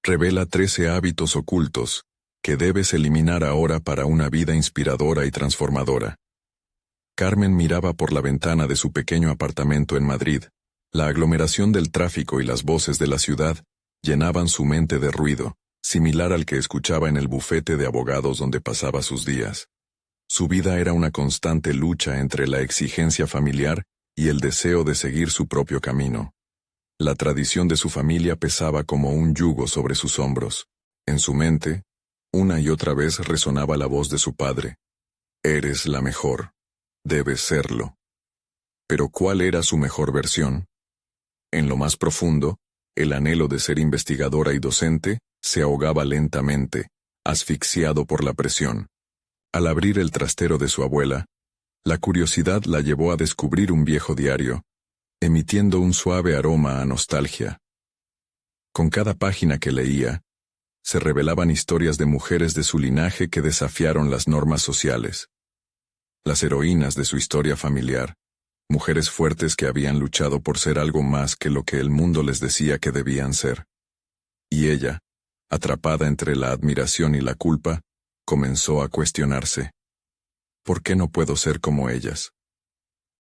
Revela 13 hábitos ocultos que debes eliminar ahora para una vida inspiradora y transformadora. Carmen miraba por la ventana de su pequeño apartamento en Madrid. La aglomeración del tráfico y las voces de la ciudad llenaban su mente de ruido, similar al que escuchaba en el bufete de abogados donde pasaba sus días. Su vida era una constante lucha entre la exigencia familiar y el deseo de seguir su propio camino. La tradición de su familia pesaba como un yugo sobre sus hombros. En su mente, una y otra vez resonaba la voz de su padre. Eres la mejor. Debes serlo. Pero ¿cuál era su mejor versión? En lo más profundo, el anhelo de ser investigadora y docente se ahogaba lentamente, asfixiado por la presión. Al abrir el trastero de su abuela, la curiosidad la llevó a descubrir un viejo diario, emitiendo un suave aroma a nostalgia. Con cada página que leía, se revelaban historias de mujeres de su linaje que desafiaron las normas sociales. Las heroínas de su historia familiar, mujeres fuertes que habían luchado por ser algo más que lo que el mundo les decía que debían ser. Y ella, atrapada entre la admiración y la culpa, comenzó a cuestionarse. ¿Por qué no puedo ser como ellas?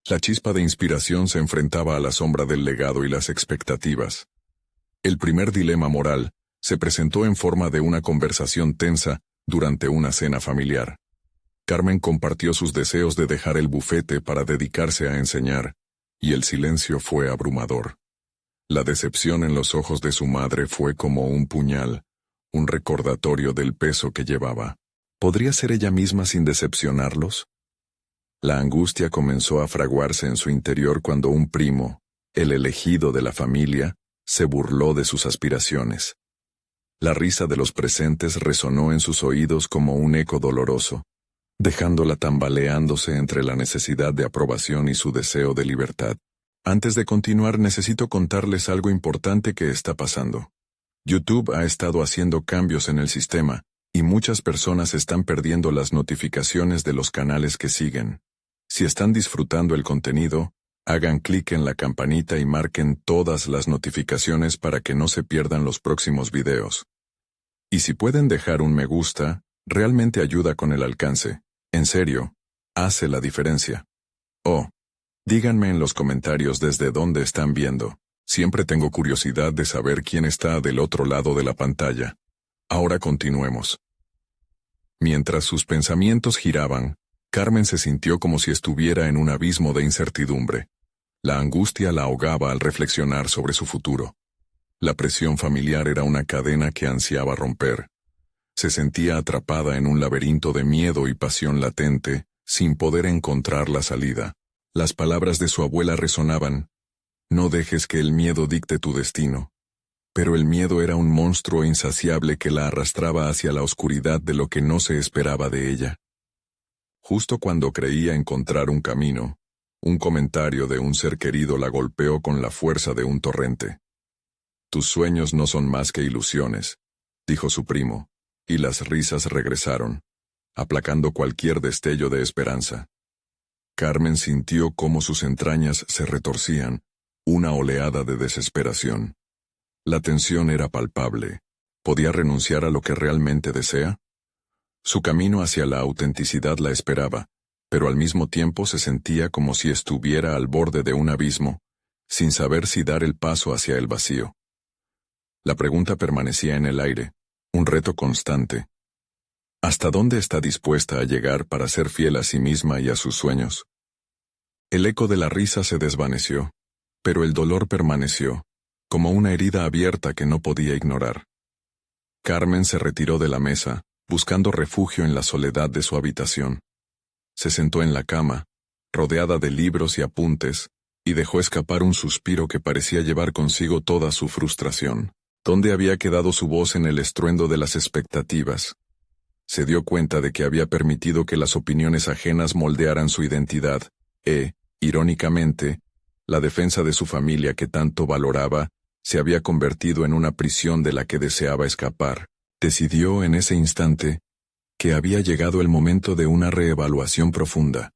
La chispa de inspiración se enfrentaba a la sombra del legado y las expectativas. El primer dilema moral se presentó en forma de una conversación tensa durante una cena familiar. Carmen compartió sus deseos de dejar el bufete para dedicarse a enseñar, y el silencio fue abrumador. La decepción en los ojos de su madre fue como un puñal, un recordatorio del peso que llevaba. ¿Podría ser ella misma sin decepcionarlos? La angustia comenzó a fraguarse en su interior cuando un primo, el elegido de la familia, se burló de sus aspiraciones. La risa de los presentes resonó en sus oídos como un eco doloroso, dejándola tambaleándose entre la necesidad de aprobación y su deseo de libertad. Antes de continuar, necesito contarles algo importante que está pasando. YouTube ha estado haciendo cambios en el sistema, y muchas personas están perdiendo las notificaciones de los canales que siguen. Si están disfrutando el contenido, hagan clic en la campanita y marquen todas las notificaciones para que no se pierdan los próximos videos. Y si pueden dejar un me gusta, realmente ayuda con el alcance. En serio, hace la diferencia. Oh, díganme en los comentarios desde dónde están viendo. Siempre tengo curiosidad de saber quién está del otro lado de la pantalla. Ahora continuemos. Mientras sus pensamientos giraban, Carmen se sintió como si estuviera en un abismo de incertidumbre. La angustia la ahogaba al reflexionar sobre su futuro. La presión familiar era una cadena que ansiaba romper. Se sentía atrapada en un laberinto de miedo y pasión latente, sin poder encontrar la salida. Las palabras de su abuela resonaban: no dejes que el miedo dicte tu destino. Pero el miedo era un monstruo insaciable que la arrastraba hacia la oscuridad de lo que no se esperaba de ella. Justo cuando creía encontrar un camino, un comentario de un ser querido la golpeó con la fuerza de un torrente. Tus sueños no son más que ilusiones, dijo su primo, y las risas regresaron, aplacando cualquier destello de esperanza. Carmen sintió cómo sus entrañas se retorcían, una oleada de desesperación. La tensión era palpable. ¿Podía renunciar a lo que realmente desea? Su camino hacia la autenticidad la esperaba, pero al mismo tiempo se sentía como si estuviera al borde de un abismo, sin saber si dar el paso hacia el vacío. La pregunta permanecía en el aire, un reto constante. ¿Hasta dónde está dispuesta a llegar para ser fiel a sí misma y a sus sueños? El eco de la risa se desvaneció, pero el dolor permaneció, como una herida abierta que no podía ignorar. Carmen se retiró de la mesa, buscando refugio en la soledad de su habitación. Se sentó en la cama, rodeada de libros y apuntes, y dejó escapar un suspiro que parecía llevar consigo toda su frustración. ¿Dónde había quedado su voz en el estruendo de las expectativas? Se dio cuenta de que había permitido que las opiniones ajenas moldearan su identidad, irónicamente, la defensa de su familia que tanto valoraba se había convertido en una prisión de la que deseaba escapar. Decidió en ese instante que había llegado el momento de una reevaluación profunda.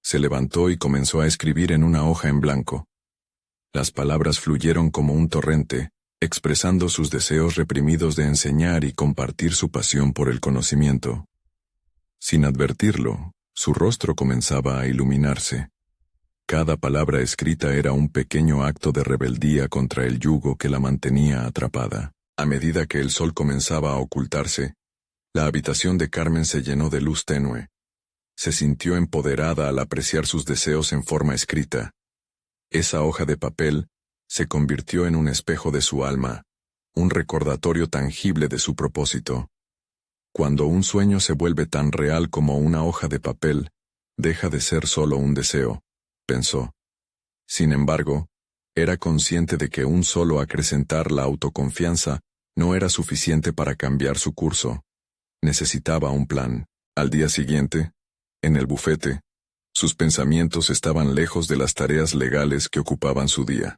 Se levantó y comenzó a escribir en una hoja en blanco. Las palabras fluyeron como un torrente, expresando sus deseos reprimidos de enseñar y compartir su pasión por el conocimiento. Sin advertirlo, su rostro comenzaba a iluminarse. Cada palabra escrita era un pequeño acto de rebeldía contra el yugo que la mantenía atrapada. A medida que el sol comenzaba a ocultarse, la habitación de Carmen se llenó de luz tenue. Se sintió empoderada al apreciar sus deseos en forma escrita. Esa hoja de papel se convirtió en un espejo de su alma, un recordatorio tangible de su propósito. Cuando un sueño se vuelve tan real como una hoja de papel, deja de ser solo un deseo, pensó. Sin embargo, era consciente de que un solo acrecentar la autoconfianza no era suficiente para cambiar su curso. Necesitaba un plan. Al día siguiente, en el bufete, sus pensamientos estaban lejos de las tareas legales que ocupaban su día.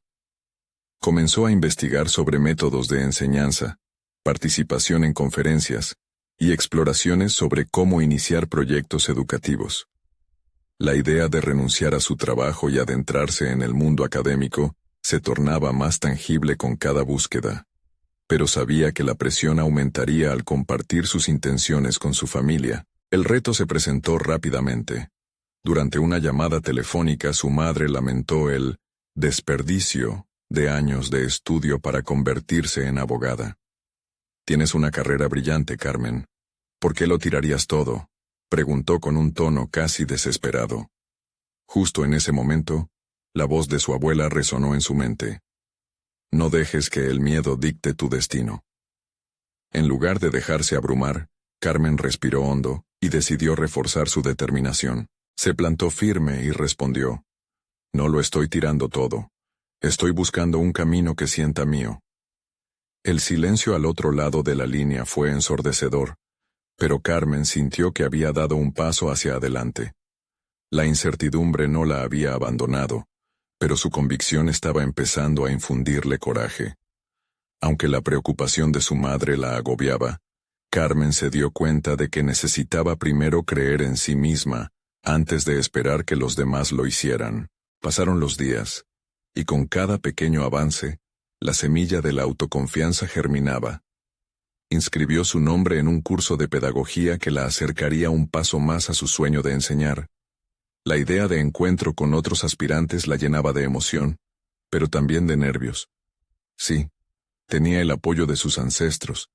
Comenzó a investigar sobre métodos de enseñanza, participación en conferencias y exploraciones sobre cómo iniciar proyectos educativos. La idea de renunciar a su trabajo y adentrarse en el mundo académico se tornaba más tangible con cada búsqueda, pero sabía que la presión aumentaría al compartir sus intenciones con su familia. El reto se presentó rápidamente. Durante una llamada telefónica su madre lamentó el desperdicio de años de estudio para convertirse en abogada. «Tienes una carrera brillante, Carmen. ¿Por qué lo tirarías todo?», preguntó con un tono casi desesperado. Justo en ese momento, la voz de su abuela resonó en su mente. «No dejes que el miedo dicte tu destino». En lugar de dejarse abrumar, Carmen respiró hondo y decidió reforzar su determinación. Se plantó firme y respondió: «No lo estoy tirando todo. Estoy buscando un camino que sienta mío». El silencio al otro lado de la línea fue ensordecedor, pero Carmen sintió que había dado un paso hacia adelante. La incertidumbre no la había abandonado, pero su convicción estaba empezando a infundirle coraje. Aunque la preocupación de su madre la agobiaba, Carmen se dio cuenta de que necesitaba primero creer en sí misma antes de esperar que los demás lo hicieran. Pasaron los días, y con cada pequeño avance, la semilla de la autoconfianza germinaba. Inscribió su nombre en un curso de pedagogía que la acercaría un paso más a su sueño de enseñar. La idea de encuentro con otros aspirantes la llenaba de emoción, pero también de nervios. Sí, tenía el apoyo de sus ancestros,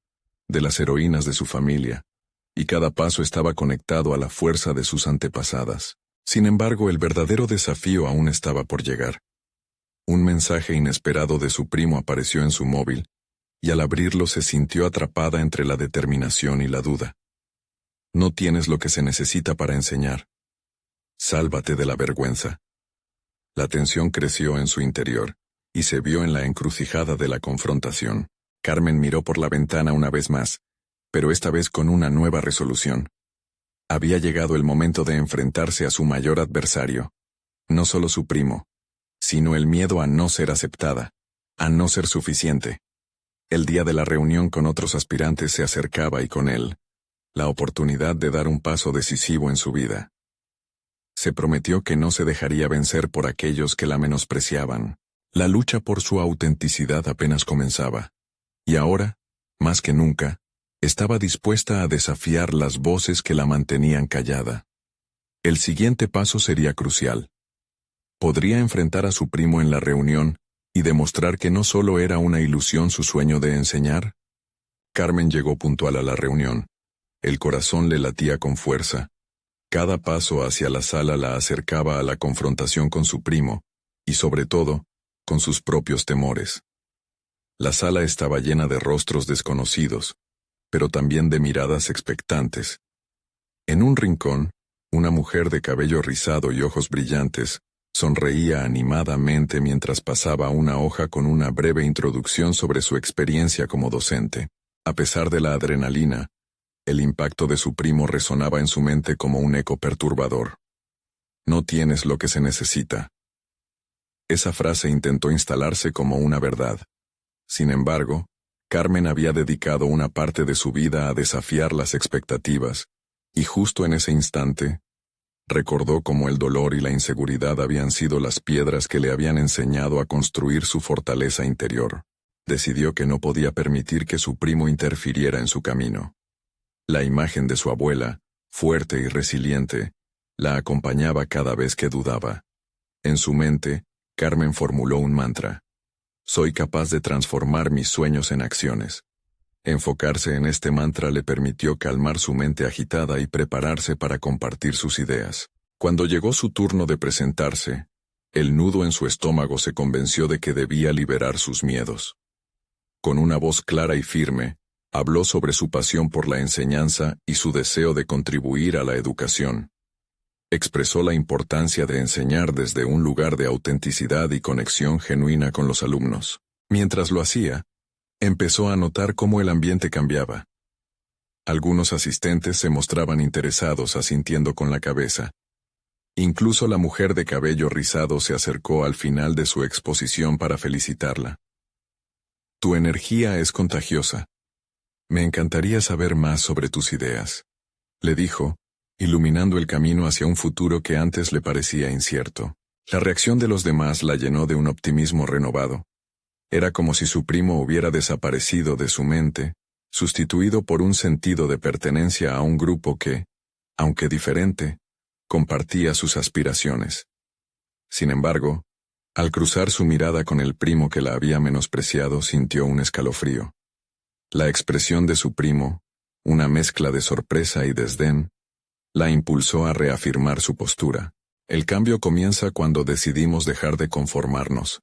de las heroínas de su familia, y cada paso estaba conectado a la fuerza de sus antepasadas. Sin embargo, el verdadero desafío aún estaba por llegar. Un mensaje inesperado de su primo apareció en su móvil, y al abrirlo se sintió atrapada entre la determinación y la duda. «No tienes lo que se necesita para enseñar. Sálvate de la vergüenza». La tensión creció en su interior, y se vio en la encrucijada de la confrontación. Carmen miró por la ventana una vez más, pero esta vez con una nueva resolución. Había llegado el momento de enfrentarse a su mayor adversario, no solo su primo, sino el miedo a no ser aceptada, a no ser suficiente. El día de la reunión con otros aspirantes se acercaba y con él, la oportunidad de dar un paso decisivo en su vida. Se prometió que no se dejaría vencer por aquellos que la menospreciaban. La lucha por su autenticidad apenas comenzaba, y ahora, más que nunca, estaba dispuesta a desafiar las voces que la mantenían callada. El siguiente paso sería crucial. Podría enfrentar a su primo en la reunión y demostrar que no solo era una ilusión su sueño de enseñar. Carmen llegó puntual a la reunión. El corazón le latía con fuerza. Cada paso hacia la sala la acercaba a la confrontación con su primo, y sobre todo, con sus propios temores. La sala estaba llena de rostros desconocidos, pero también de miradas expectantes. En un rincón, una mujer de cabello rizado y ojos brillantes sonreía animadamente mientras pasaba una hoja con una breve introducción sobre su experiencia como docente. A pesar de la adrenalina, el impacto de su primo resonaba en su mente como un eco perturbador. «No tienes lo que se necesita». Esa frase intentó instalarse como una verdad. Sin embargo, Carmen había dedicado una parte de su vida a desafiar las expectativas, y justo en ese instante, recordó cómo el dolor y la inseguridad habían sido las piedras que le habían enseñado a construir su fortaleza interior. decidió que no podía permitir que su primo interfiriera en su camino. La imagen de su abuela, fuerte y resiliente, la acompañaba cada vez que dudaba. En su mente, Carmen formuló un mantra. Soy capaz de transformar mis sueños en acciones. Enfocarse en este mantra le permitió calmar su mente agitada y prepararse para compartir sus ideas. Cuando llegó su turno de presentarse, el nudo en su estómago se convenció de que debía liberar sus miedos. Con una voz clara y firme, habló sobre su pasión por la enseñanza y su deseo de contribuir a la educación. Expresó la importancia de enseñar desde un lugar de autenticidad y conexión genuina con los alumnos. Mientras lo hacía, empezó a notar cómo el ambiente cambiaba. Algunos asistentes se mostraban interesados asintiendo con la cabeza. Incluso la mujer de cabello rizado se acercó al final de su exposición para felicitarla. Tu energía es contagiosa. Me encantaría saber más sobre tus ideas, le dijo, iluminando el camino hacia un futuro que antes le parecía incierto. La reacción de los demás la llenó de un optimismo renovado. Era como si su primo hubiera desaparecido de su mente, sustituido por un sentido de pertenencia a un grupo que, aunque diferente, compartía sus aspiraciones. Sin embargo, al cruzar su mirada con el primo que la había menospreciado, sintió un escalofrío. La expresión de su primo, una mezcla de sorpresa y desdén, la impulsó a reafirmar su postura. El cambio comienza cuando decidimos dejar de conformarnos,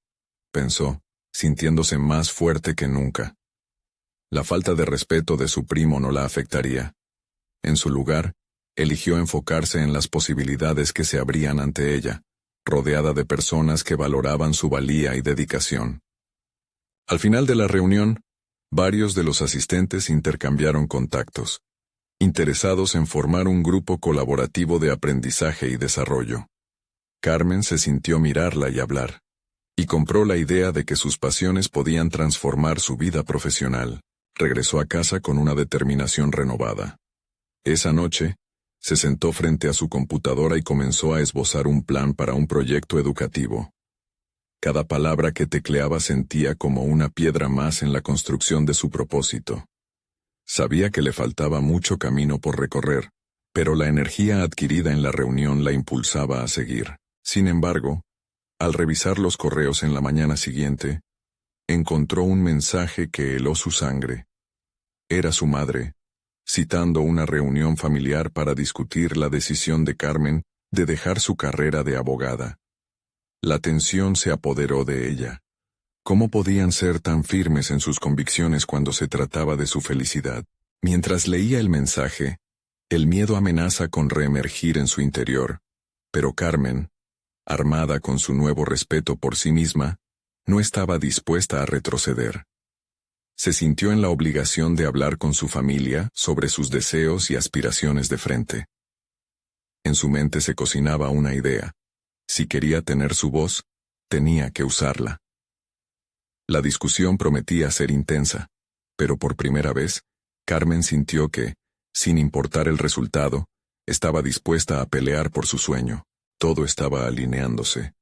pensó, sintiéndose más fuerte que nunca. La falta de respeto de su primo no la afectaría. En su lugar, eligió enfocarse en las posibilidades que se abrían ante ella, rodeada de personas que valoraban su valía y dedicación. Al final de la reunión, varios de los asistentes intercambiaron contactos, interesados en formar un grupo colaborativo de aprendizaje y desarrollo. Carmen se sintió mirarla y hablar, y compró la idea de que sus pasiones podían transformar su vida profesional. Regresó a casa con una determinación renovada. Esa noche, se sentó frente a su computadora y comenzó a esbozar un plan para un proyecto educativo. Cada palabra que tecleaba sentía como una piedra más en la construcción de su propósito. Sabía que le faltaba mucho camino por recorrer, pero la energía adquirida en la reunión la impulsaba a seguir. Sin embargo, al revisar los correos en la mañana siguiente, encontró un mensaje que heló su sangre. Era su madre, citando una reunión familiar para discutir la decisión de Carmen de dejar su carrera de abogada. La tensión se apoderó de ella. ¿Cómo podían ser tan firmes en sus convicciones cuando se trataba de su felicidad? Mientras leía el mensaje, el miedo amenaza con reemergir en su interior, pero Carmen, armada con su nuevo respeto por sí misma, no estaba dispuesta a retroceder. Se sintió en la obligación de hablar con su familia sobre sus deseos y aspiraciones de frente. En su mente se cocinaba una idea. Si quería tener su voz, tenía que usarla. La discusión prometía ser intensa, pero por primera vez, Carmen sintió que, sin importar el resultado, estaba dispuesta a pelear por su sueño. Todo estaba alineándose.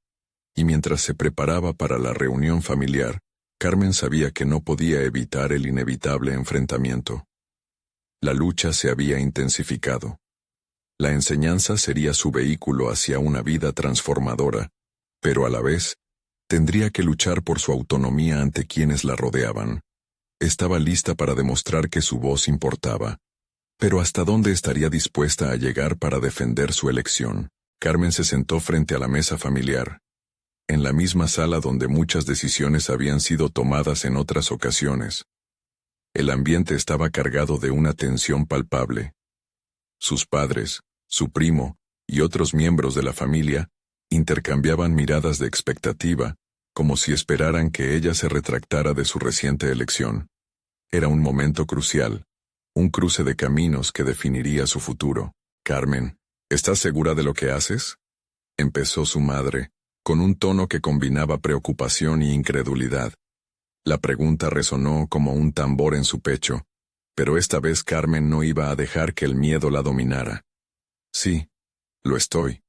Y mientras se preparaba para la reunión familiar, Carmen sabía que no podía evitar el inevitable enfrentamiento. La lucha se había intensificado. La enseñanza sería su vehículo hacia una vida transformadora, pero a la vez, tendría que luchar por su autonomía ante quienes la rodeaban. Estaba lista para demostrar que su voz importaba. Pero ¿hasta dónde estaría dispuesta a llegar para defender su elección? Carmen se sentó frente a la mesa familiar, en la misma sala donde muchas decisiones habían sido tomadas en otras ocasiones. El ambiente estaba cargado de una tensión palpable. Sus padres, su primo y otros miembros de la familia intercambiaban miradas de expectativa, como si esperaran que ella se retractara de su reciente elección. Era un momento crucial, un cruce de caminos que definiría su futuro. Carmen, ¿estás segura de lo que haces?, empezó su madre, con un tono que combinaba preocupación y incredulidad. La pregunta resonó como un tambor en su pecho, pero esta vez Carmen no iba a dejar que el miedo la dominara. Sí, lo estoy,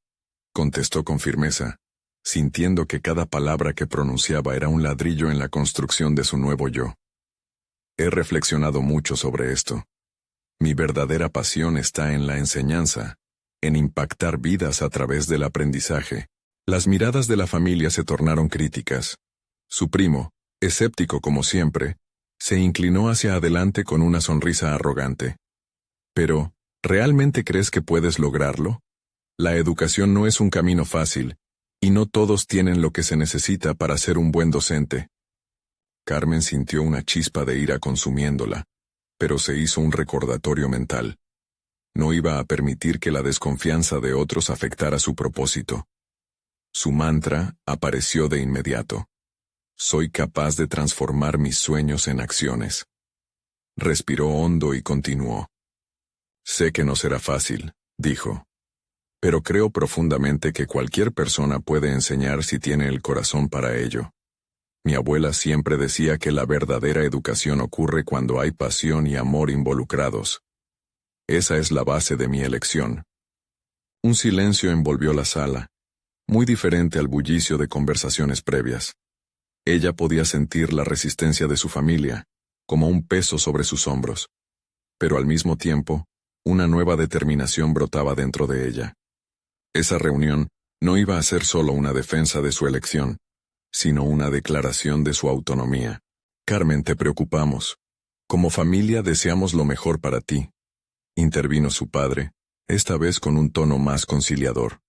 contestó con firmeza. sintiendo que cada palabra que pronunciaba era un ladrillo en la construcción de su nuevo yo. He reflexionado mucho sobre esto. Mi verdadera pasión está en la enseñanza, en impactar vidas a través del aprendizaje. Las miradas de la familia se tornaron críticas. Su primo, escéptico como siempre, se inclinó hacia adelante con una sonrisa arrogante. Pero, ¿realmente crees que puedes lograrlo? La educación no es un camino fácil, y no todos tienen lo que se necesita para ser un buen docente. Carmen sintió una chispa de ira consumiéndola, pero se hizo un recordatorio mental. No iba a permitir que la desconfianza de otros afectara su propósito. Su mantra apareció de inmediato. Soy capaz de transformar mis sueños en acciones. Respiró hondo y continuó. Sé que no será fácil, dijo. Pero creo profundamente que cualquier persona puede enseñar si tiene el corazón para ello. Mi abuela siempre decía que la verdadera educación ocurre cuando hay pasión y amor involucrados. Esa es la base de mi elección. Un silencio envolvió la sala, muy diferente al bullicio de conversaciones previas. Ella podía sentir la resistencia de su familia, como un peso sobre sus hombros. Pero al mismo tiempo, una nueva determinación brotaba dentro de ella. Esa reunión no iba a ser solo una defensa de su elección, sino una declaración de su autonomía. Carmen, te preocupamos. Como familia deseamos lo mejor para ti. Intervino su padre, esta vez con un tono más conciliador.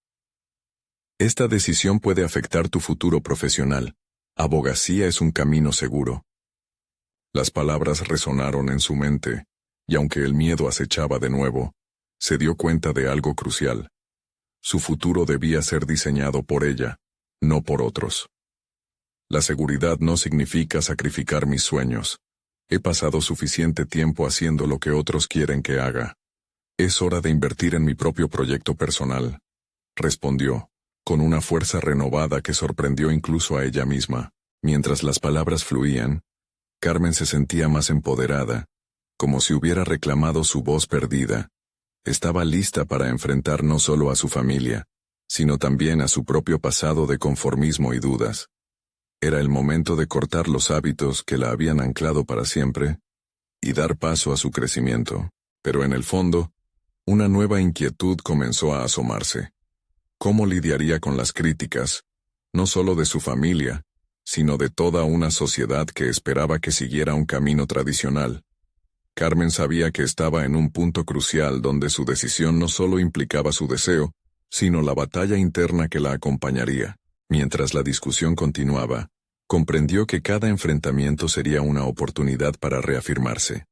Esta decisión puede afectar tu futuro profesional. Abogacía es un camino seguro. Las palabras resonaron en su mente, y aunque el miedo acechaba de nuevo, se dio cuenta de algo crucial. Su futuro debía ser diseñado por ella, no por otros. La seguridad no significa sacrificar mis sueños. He pasado suficiente tiempo haciendo lo que otros quieren que haga. Es hora de invertir en mi propio proyecto personal, respondió, con una fuerza renovada que sorprendió incluso a ella misma. Mientras las palabras fluían, Carmen se sentía más empoderada, como si hubiera reclamado su voz perdida. Estaba lista para enfrentar no solo a su familia, sino también a su propio pasado de conformismo y dudas. Era el momento de cortar los hábitos que la habían anclado para siempre y dar paso a su crecimiento. Pero en el fondo, una nueva inquietud comenzó a asomarse. ¿Cómo lidiaría con las críticas, no solo de su familia, sino de toda una sociedad que esperaba que siguiera un camino tradicional? Carmen sabía que estaba en un punto crucial donde su decisión no solo implicaba su deseo, sino la batalla interna que la acompañaría. Mientras la discusión continuaba, comprendió que cada enfrentamiento sería una oportunidad para reafirmarse.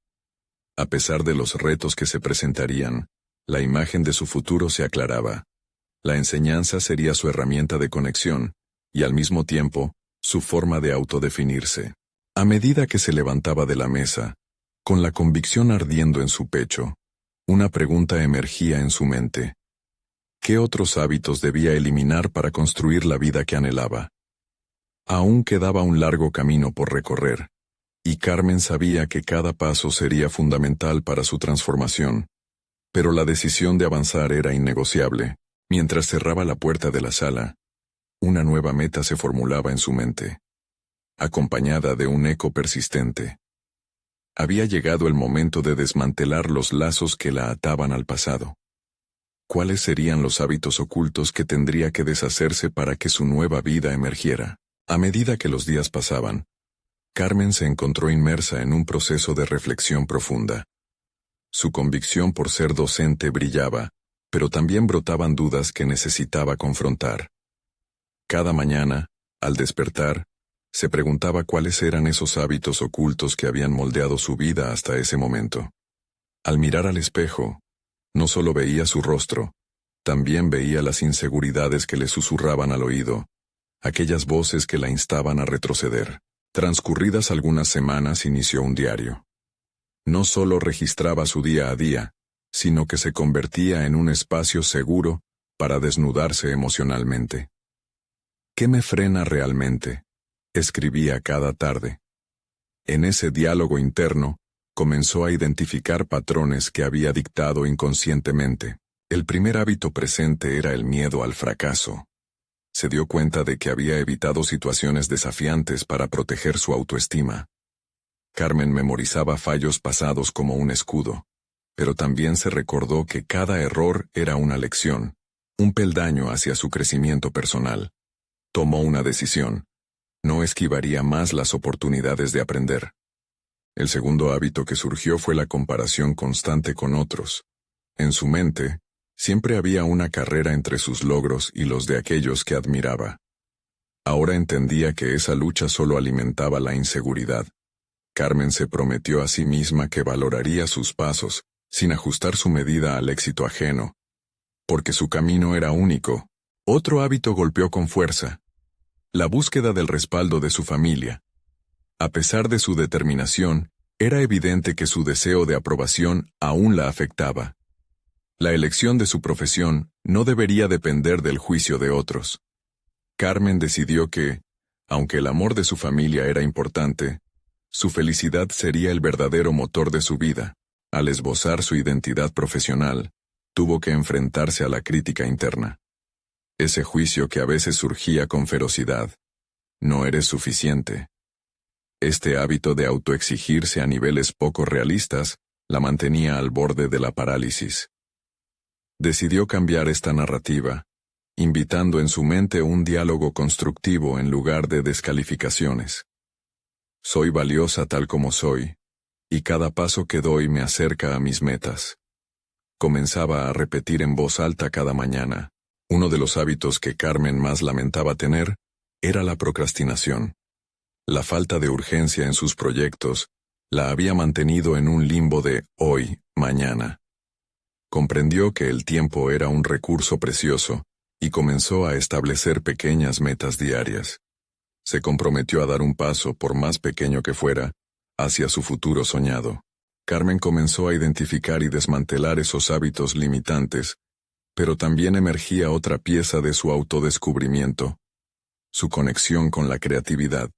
A pesar de los retos que se presentarían, la imagen de su futuro se aclaraba. La enseñanza sería su herramienta de conexión, y al mismo tiempo, su forma de autodefinirse. A medida que se levantaba de la mesa, con la convicción ardiendo en su pecho, una pregunta emergía en su mente. ¿Qué otros hábitos debía eliminar para construir la vida que anhelaba? Aún quedaba un largo camino por recorrer, y Carmen sabía que cada paso sería fundamental para su transformación. Pero la decisión de avanzar era innegociable. Mientras cerraba la puerta de la sala, una nueva meta se formulaba en su mente, acompañada de un eco persistente. Había llegado el momento de desmantelar los lazos que la ataban al pasado. ¿Cuáles serían los hábitos ocultos que tendría que deshacerse para que su nueva vida emergiera? A medida que los días pasaban, Carmen se encontró inmersa en un proceso de reflexión profunda. Su convicción por ser docente brillaba, pero también brotaban dudas que necesitaba confrontar. Cada mañana, al despertar, se preguntaba cuáles eran esos hábitos ocultos que habían moldeado su vida hasta ese momento. Al mirar al espejo, no solo veía su rostro, también veía las inseguridades que le susurraban al oído, aquellas voces que la instaban a retroceder. Transcurridas algunas semanas inició un diario. No solo registraba su día a día, sino que se convertía en un espacio seguro para desnudarse emocionalmente. ¿Qué me frena realmente?, escribía cada tarde. En ese diálogo interno, comenzó a identificar patrones que había dictado inconscientemente. El primer hábito presente era el miedo al fracaso. Se dio cuenta de que había evitado situaciones desafiantes para proteger su autoestima. Carmen memorizaba fallos pasados como un escudo, pero también se recordó que cada error era una lección, un peldaño hacia su crecimiento personal. Tomó una decisión. No esquivaría más las oportunidades de aprender. El segundo hábito que surgió fue la comparación constante con otros. En su mente, siempre había una carrera entre sus logros y los de aquellos que admiraba. Ahora entendía que esa lucha solo alimentaba la inseguridad. Carmen se prometió a sí misma que valoraría sus pasos, sin ajustar su medida al éxito ajeno, porque su camino era único. Otro hábito golpeó con fuerza: la búsqueda del respaldo de su familia. A pesar de su determinación, era evidente que su deseo de aprobación aún la afectaba. La elección de su profesión no debería depender del juicio de otros. Carmen decidió que, aunque el amor de su familia era importante, su felicidad sería el verdadero motor de su vida. Al esbozar su identidad profesional, tuvo que enfrentarse a la crítica interna. Ese juicio que a veces surgía con ferocidad: no eres suficiente. Este hábito de autoexigirse a niveles poco realistas la mantenía al borde de la parálisis. Decidió cambiar esta narrativa, invitando en su mente un diálogo constructivo en lugar de descalificaciones. Soy valiosa tal como soy, y cada paso que doy me acerca a mis metas. Comenzaba a repetir en voz alta cada mañana. Uno de los hábitos que Carmen más lamentaba tener era la procrastinación. La falta de urgencia en sus proyectos la había mantenido en un limbo de hoy, mañana. Comprendió que el tiempo era un recurso precioso y comenzó a establecer pequeñas metas diarias. Se comprometió a dar un paso, por más pequeño que fuera, hacia su futuro soñado. Carmen comenzó a identificar y desmantelar esos hábitos limitantes, pero también emergía otra pieza de su autodescubrimiento: su conexión con la creatividad.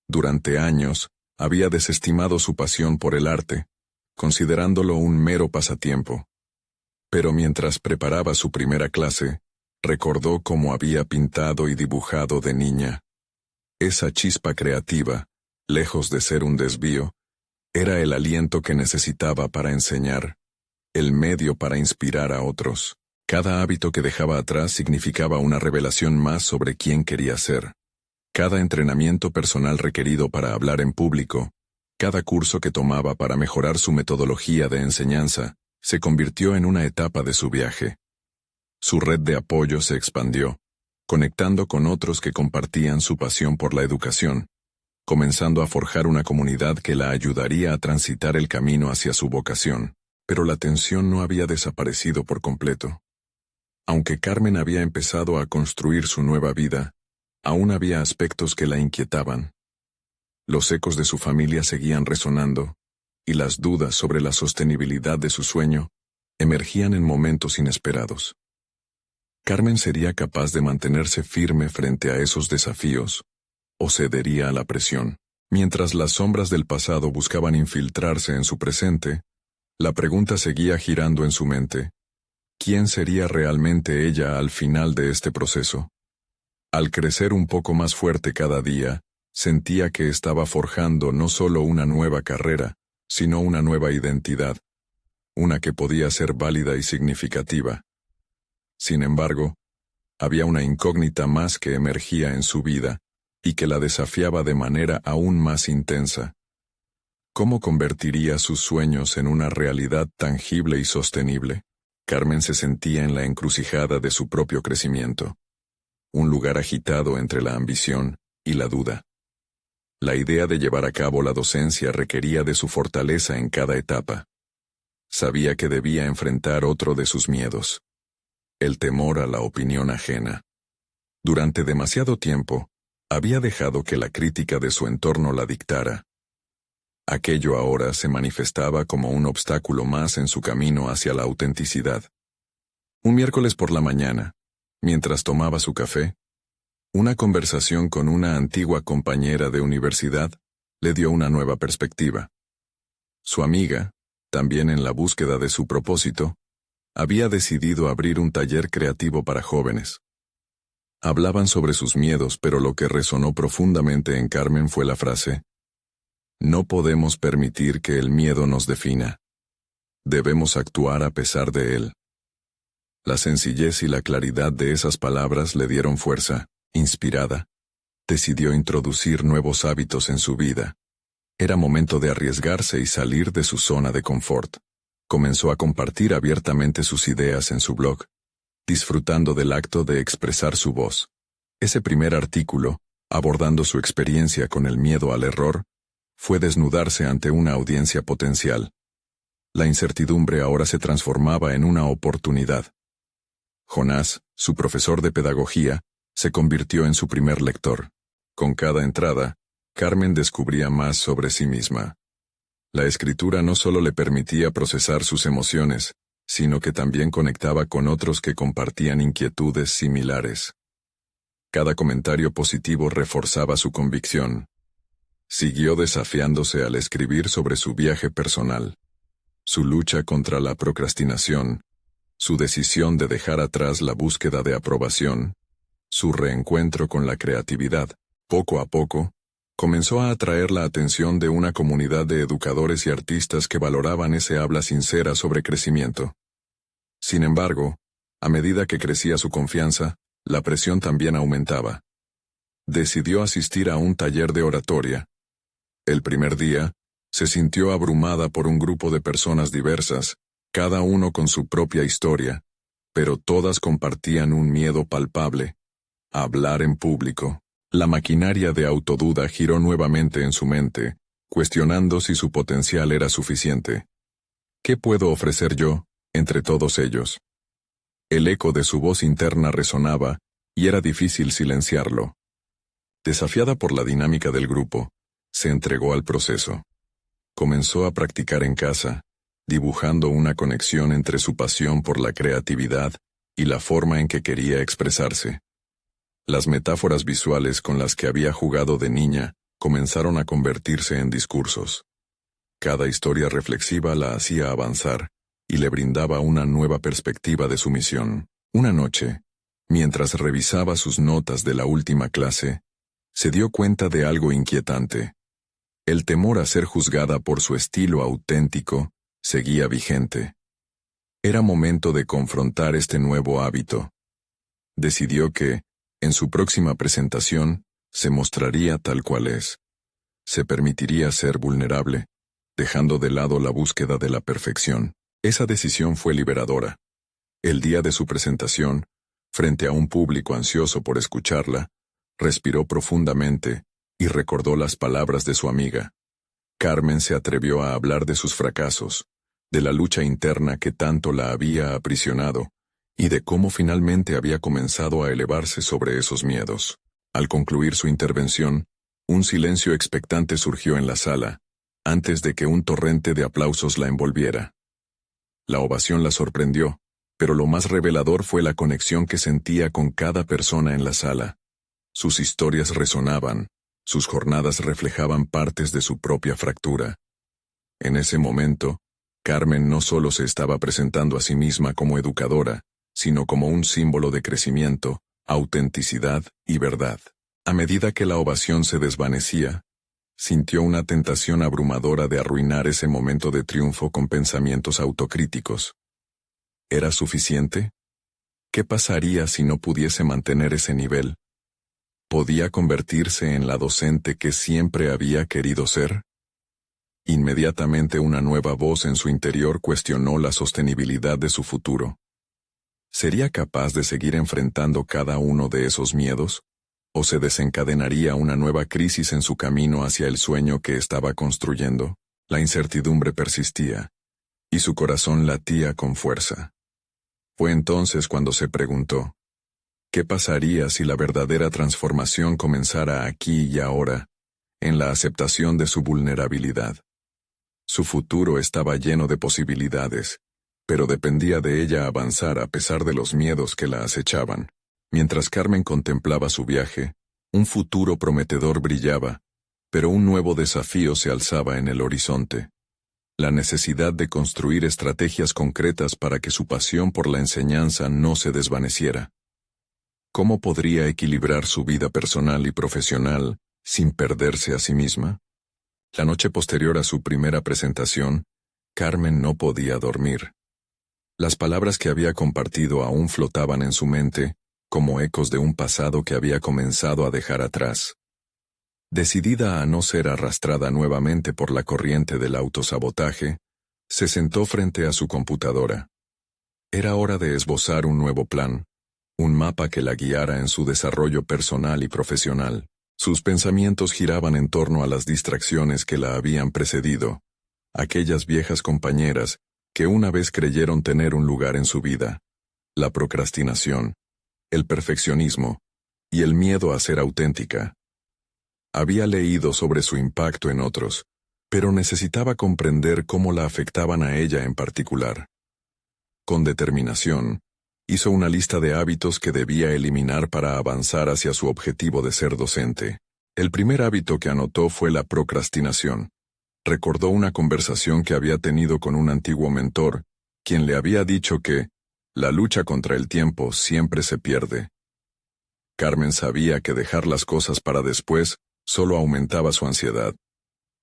Durante años, había desestimado su pasión por el arte, considerándolo un mero pasatiempo. Pero mientras preparaba su primera clase, recordó cómo había pintado y dibujado de niña. Esa chispa creativa, lejos de ser un desvío, era el aliento que necesitaba para enseñar, el medio para inspirar a otros. Cada hábito que dejaba atrás significaba una revelación más sobre quién quería ser. Cada entrenamiento personal requerido para hablar en público, cada curso que tomaba para mejorar su metodología de enseñanza, se convirtió en una etapa de su viaje. Su red de apoyo se expandió, conectando con otros que compartían su pasión por la educación, comenzando a forjar una comunidad que la ayudaría a transitar el camino hacia su vocación. Pero la tensión no había desaparecido por completo. Aunque Carmen había empezado a construir su nueva vida, aún había aspectos que la inquietaban. Los ecos de su familia seguían resonando, y las dudas sobre la sostenibilidad de su sueño emergían en momentos inesperados. ¿Carmen sería capaz de mantenerse firme frente a esos desafíos, o cedería a la presión? Mientras las sombras del pasado buscaban infiltrarse en su presente, la pregunta seguía girando en su mente: ¿quién sería realmente ella al final de este proceso? Al crecer un poco más fuerte cada día, sentía que estaba forjando no solo una nueva carrera, sino una nueva identidad, una que podía ser válida y significativa. Sin embargo, había una incógnita más que emergía en su vida, y que la desafiaba de manera aún más intensa. ¿Cómo convertiría sus sueños en una realidad tangible y sostenible? Carmen se sentía en la encrucijada de su propio crecimiento, un lugar agitado entre la ambición y la duda. La idea de llevar a cabo la docencia requería de su fortaleza en cada etapa. Sabía que debía enfrentar otro de sus miedos: el temor a la opinión ajena. Durante demasiado tiempo, había dejado que la crítica de su entorno la dictara. Aquello ahora se manifestaba como un obstáculo más en su camino hacia la autenticidad. Un miércoles por la mañana, mientras tomaba su café, una conversación con una antigua compañera de universidad le dio una nueva perspectiva. Su amiga, también en la búsqueda de su propósito, había decidido abrir un taller creativo para jóvenes. Hablaban sobre sus miedos, pero lo que resonó profundamente en Carmen fue la frase: no podemos permitir que el miedo nos defina. Debemos actuar a pesar de él. La sencillez y la claridad de esas palabras le dieron fuerza. Inspirada, decidió introducir nuevos hábitos en su vida. Era momento de arriesgarse y salir de su zona de confort. Comenzó a compartir abiertamente sus ideas en su blog, disfrutando del acto de expresar su voz. Ese primer artículo, abordando su experiencia con el miedo al error, fue desnudarse ante una audiencia potencial. La incertidumbre ahora se transformaba en una oportunidad. Jonás, su profesor de pedagogía, se convirtió en su primer lector. Con cada entrada, Carmen descubría más sobre sí misma. La escritura no solo le permitía procesar sus emociones, sino que también conectaba con otros que compartían inquietudes similares. Cada comentario positivo reforzaba su convicción. Siguió desafiándose al escribir sobre su viaje personal, su lucha contra la procrastinación, su decisión de dejar atrás la búsqueda de aprobación, su reencuentro con la creatividad. Poco a poco, comenzó a atraer la atención de una comunidad de educadores y artistas que valoraban ese habla sincera sobre crecimiento. Sin embargo, a medida que crecía su confianza, la presión también aumentaba. Decidió asistir a un taller de oratoria. El primer día, se sintió abrumada por un grupo de personas diversas, cada uno con su propia historia, pero todas compartían un miedo palpable: hablar en público. La maquinaria de autoduda giró nuevamente en su mente, cuestionando si su potencial era suficiente. ¿Qué puedo ofrecer yo, entre todos ellos? El eco de su voz interna resonaba, y era difícil silenciarlo. Desafiada por la dinámica del grupo, se entregó al proceso. Comenzó a practicar en casa, dibujando una conexión entre su pasión por la creatividad y la forma en que quería expresarse. Las metáforas visuales con las que había jugado de niña comenzaron a convertirse en discursos. Cada historia reflexiva la hacía avanzar y le brindaba una nueva perspectiva de su misión. Una noche, mientras revisaba sus notas de la última clase, se dio cuenta de algo inquietante. El temor a ser juzgada por su estilo auténtico seguía vigente. Era momento de confrontar este nuevo hábito. Decidió que, en su próxima presentación, se mostraría tal cual es. Se permitiría ser vulnerable, dejando de lado la búsqueda de la perfección. Esa decisión fue liberadora. El día de su presentación, frente a un público ansioso por escucharla, respiró profundamente y recordó las palabras de su amiga. Carmen se atrevió a hablar de sus fracasos, de la lucha interna que tanto la había aprisionado, y de cómo finalmente había comenzado a elevarse sobre esos miedos. Al concluir su intervención, un silencio expectante surgió en la sala, antes de que un torrente de aplausos la envolviera. La ovación la sorprendió, pero lo más revelador fue la conexión que sentía con cada persona en la sala. Sus historias resonaban, sus jornadas reflejaban partes de su propia fractura. En ese momento, Carmen no solo se estaba presentando a sí misma como educadora, sino como un símbolo de crecimiento, autenticidad y verdad. A medida que la ovación se desvanecía, sintió una tentación abrumadora de arruinar ese momento de triunfo con pensamientos autocríticos. ¿Era suficiente? ¿Qué pasaría si no pudiese mantener ese nivel? ¿Podía convertirse en la docente que siempre había querido ser? Inmediatamente una nueva voz en su interior cuestionó la sostenibilidad de su futuro. ¿Sería capaz de seguir enfrentando cada uno de esos miedos? ¿O se desencadenaría una nueva crisis en su camino hacia el sueño que estaba construyendo? La incertidumbre persistía, y su corazón latía con fuerza. Fue entonces cuando se preguntó: ¿qué pasaría si la verdadera transformación comenzara aquí y ahora, en la aceptación de su vulnerabilidad? Su futuro estaba lleno de posibilidades, pero dependía de ella avanzar a pesar de los miedos que la acechaban. Mientras Carmen contemplaba su viaje, un futuro prometedor brillaba, pero un nuevo desafío se alzaba en el horizonte: la necesidad de construir estrategias concretas para que su pasión por la enseñanza no se desvaneciera. ¿Cómo podría equilibrar su vida personal y profesional sin perderse a sí misma? La noche posterior a su primera presentación, Carmen no podía dormir. Las palabras que había compartido aún flotaban en su mente, como ecos de un pasado que había comenzado a dejar atrás. Decidida a no ser arrastrada nuevamente por la corriente del autosabotaje, se sentó frente a su computadora. Era hora de esbozar un nuevo plan, un mapa que la guiara en su desarrollo personal y profesional. Sus pensamientos giraban en torno a las distracciones que la habían precedido, aquellas viejas compañeras que una vez creyeron tener un lugar en su vida, la procrastinación, el perfeccionismo y el miedo a ser auténtica. Había leído sobre su impacto en otros, pero necesitaba comprender cómo la afectaban a ella en particular. Con determinación, hizo una lista de hábitos que debía eliminar para avanzar hacia su objetivo de ser docente. El primer hábito que anotó fue la procrastinación. Recordó una conversación que había tenido con un antiguo mentor, quien le había dicho que la lucha contra el tiempo siempre se pierde. Carmen sabía que dejar las cosas para después solo aumentaba su ansiedad.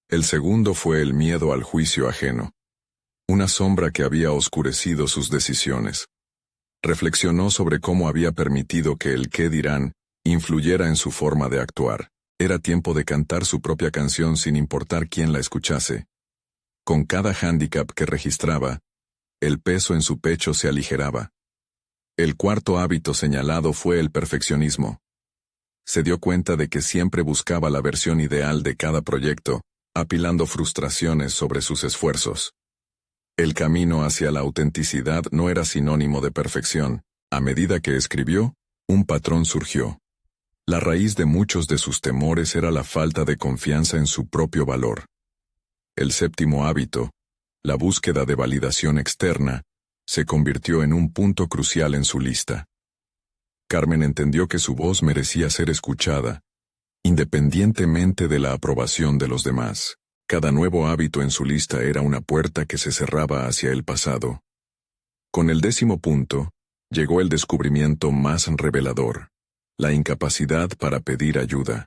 El segundo fue el miedo al juicio ajeno, una sombra que había oscurecido sus decisiones. Reflexionó sobre cómo había permitido que el qué dirán influyera en su forma de actuar. Era tiempo de cantar su propia canción sin importar quién la escuchase. Con cada hándicap que registraba, el peso en su pecho se aligeraba. El cuarto hábito señalado fue el perfeccionismo. Se dio cuenta de que siempre buscaba la versión ideal de cada proyecto, apilando frustraciones sobre sus esfuerzos. El camino hacia la autenticidad no era sinónimo de perfección. A medida que escribió, un patrón surgió. La raíz de muchos de sus temores era la falta de confianza en su propio valor. El séptimo hábito, la búsqueda de validación externa, se convirtió en un punto crucial en su lista. Carmen entendió que su voz merecía ser escuchada, independientemente de la aprobación de los demás. Cada nuevo hábito en su lista era una puerta que se cerraba hacia el pasado. Con el 10º punto, llegó el descubrimiento más revelador: la incapacidad para pedir ayuda.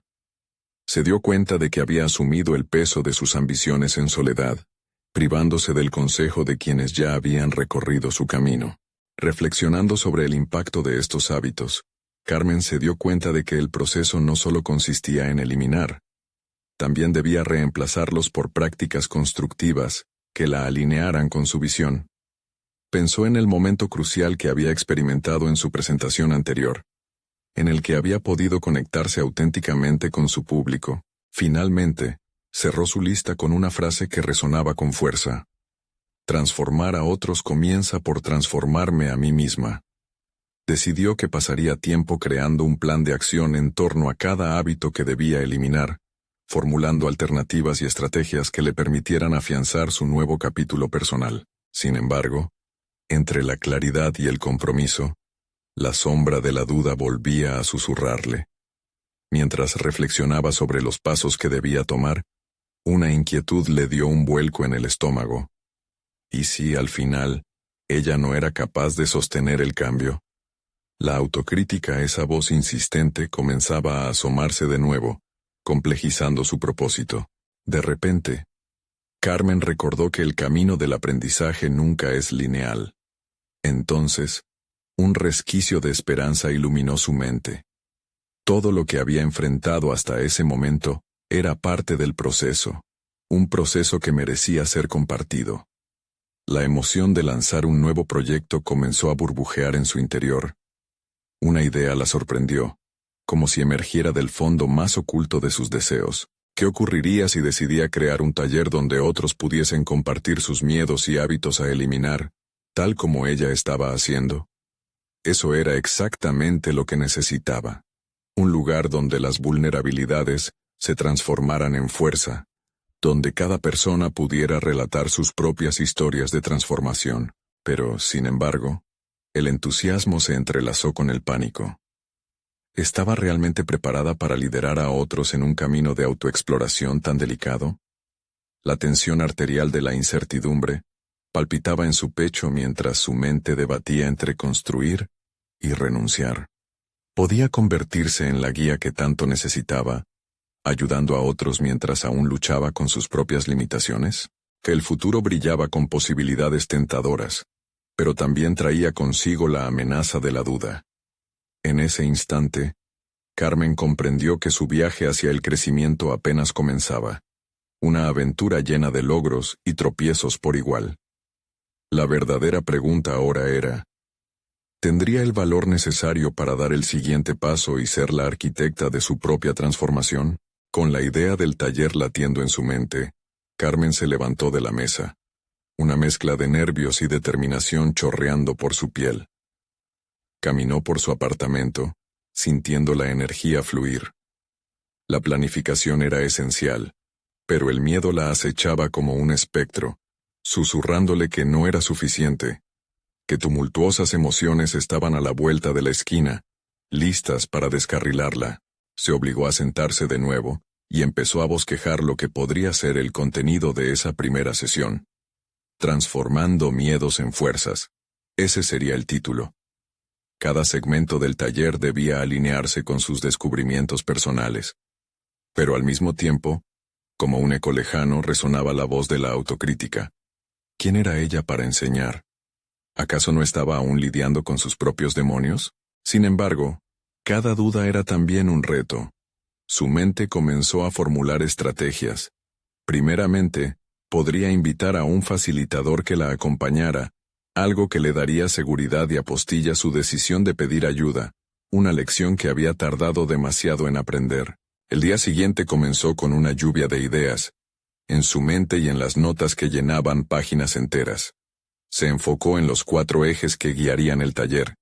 Se dio cuenta de que había asumido el peso de sus ambiciones en soledad, privándose del consejo de quienes ya habían recorrido su camino. Reflexionando sobre el impacto de estos hábitos, Carmen se dio cuenta de que el proceso no solo consistía en eliminar, también debía reemplazarlos por prácticas constructivas que la alinearan con su visión. Pensó en el momento crucial que había experimentado en su presentación anterior, en el que había podido conectarse auténticamente con su público. Finalmente, cerró su lista con una frase que resonaba con fuerza: transformar a otros comienza por transformarme a mí misma. Decidió que pasaría tiempo creando un plan de acción en torno a cada hábito que debía eliminar, formulando alternativas y estrategias que le permitieran afianzar su nuevo capítulo personal. Sin embargo, entre la claridad y el compromiso, la sombra de la duda volvía a susurrarle. Mientras reflexionaba sobre los pasos que debía tomar, una inquietud le dio un vuelco en el estómago. ¿Y si, al final, ella no era capaz de sostener el cambio? La autocrítica, esa voz insistente, comenzaba a asomarse de nuevo, complejizando su propósito. De repente, Carmen recordó que el camino del aprendizaje nunca es lineal. Entonces, un resquicio de esperanza iluminó su mente. Todo lo que había enfrentado hasta ese momento era parte del proceso, un proceso que merecía ser compartido. La emoción de lanzar un nuevo proyecto comenzó a burbujear en su interior. Una idea la sorprendió, como si emergiera del fondo más oculto de sus deseos. ¿Qué ocurriría si decidía crear un taller donde otros pudiesen compartir sus miedos y hábitos a eliminar, tal como ella estaba haciendo? Eso era exactamente lo que necesitaba. Un lugar donde las vulnerabilidades se transformaran en fuerza, donde cada persona pudiera relatar sus propias historias de transformación. Pero, sin embargo, el entusiasmo se entrelazó con el pánico. ¿Estaba realmente preparada para liderar a otros en un camino de autoexploración tan delicado? La tensión arterial de la incertidumbre palpitaba en su pecho mientras su mente debatía entre construir y renunciar. Podía convertirse en la guía que tanto necesitaba, ayudando a otros mientras aún luchaba con sus propias limitaciones. Que el futuro brillaba con posibilidades tentadoras, pero también traía consigo la amenaza de la duda. En ese instante, Carmen comprendió que su viaje hacia el crecimiento apenas comenzaba, una aventura llena de logros y tropiezos por igual. La verdadera pregunta ahora era, ¿tendría el valor necesario para dar el siguiente paso y ser la arquitecta de su propia transformación? Con la idea del taller latiendo en su mente, Carmen se levantó de la mesa, una mezcla de nervios y determinación chorreando por su piel. Caminó por su apartamento, sintiendo la energía fluir. La planificación era esencial, pero el miedo la acechaba como un espectro, susurrándole que no era suficiente, que tumultuosas emociones estaban a la vuelta de la esquina, listas para descarrilarla. Se obligó a sentarse de nuevo, y empezó a bosquejar lo que podría ser el contenido de esa primera sesión. Transformando miedos en fuerzas. Ese sería el título. Cada segmento del taller debía alinearse con sus descubrimientos personales. Pero al mismo tiempo, como un eco lejano, resonaba la voz de la autocrítica. ¿Quién era ella para enseñar? ¿Acaso no estaba aún lidiando con sus propios demonios? Sin embargo, cada duda era también un reto. Su mente comenzó a formular estrategias. Primeramente, podría invitar a un facilitador que la acompañara, algo que le daría seguridad y apostilla su decisión de pedir ayuda, una lección que había tardado demasiado en aprender. El día siguiente comenzó con una lluvia de ideas, en su mente y en las notas que llenaban páginas enteras. Se enfocó en los 4 ejes que guiarían el taller: